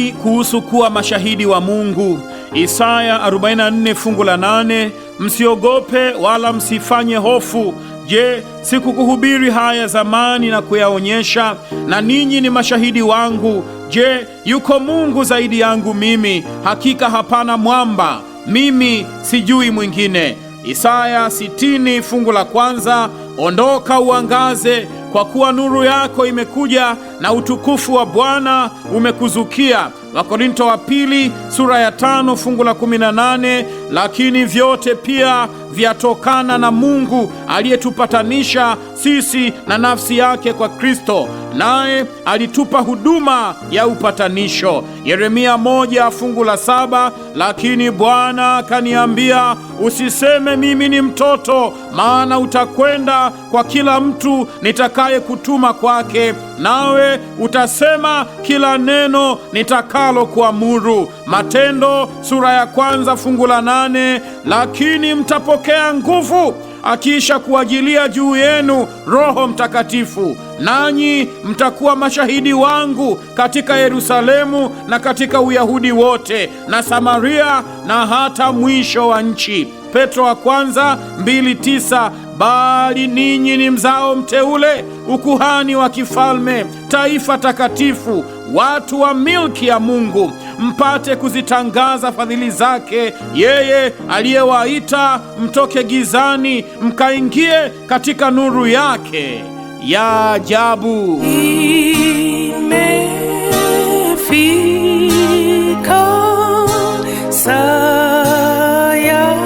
nini kuhusu kuwa mashahidi wa Mungu? Isaya 44 fungu la 8, msiogope wala msifanye hofu. Je, sikukuhubiri haya zamani na kuyaonyesha? Na ninyi ni mashahidi wangu. Je, yuko Mungu zaidi yangu mimi? Hakika hapana mwamba, mimi sijui mwingine. Isaya 60 fungu la 1, ondoka uangaze, kwa kuwa nuru yako imekuja na utukufu wa Bwana umekuzukia. Wakorinto wa pili sura ya 5 fungu la 18, lakini vyote pia vyatokana na Mungu aliyetupatanisha sisi na nafsi yake kwa Kristo, naye alitupa huduma ya upatanisho. Yeremia 1 fungu la 7, lakini Bwana akaniambia, usiseme mimi ni mtoto, maana utakwenda kwa kila mtu nitakaye kutuma kwake, nawe utasema kila neno nitakalo kuamuru. Matendo sura ya 1 fungu la 8, lakini mtapokea nguvu akiisha kuajilia juu yenu Roho Mtakatifu, nanyi mtakuwa mashahidi wangu katika Yerusalemu na katika Uyahudi wote na Samaria na hata mwisho wa nchi. Petro wa kwanza 2:9, bali ninyi ni mzao mteule, ukuhani wa kifalme, taifa takatifu, watu wa milki ya Mungu, mpate kuzitangaza fadhili zake yeye aliyewaita mtoke gizani mkaingie katika nuru yake ya ajabu. Imefika saa ya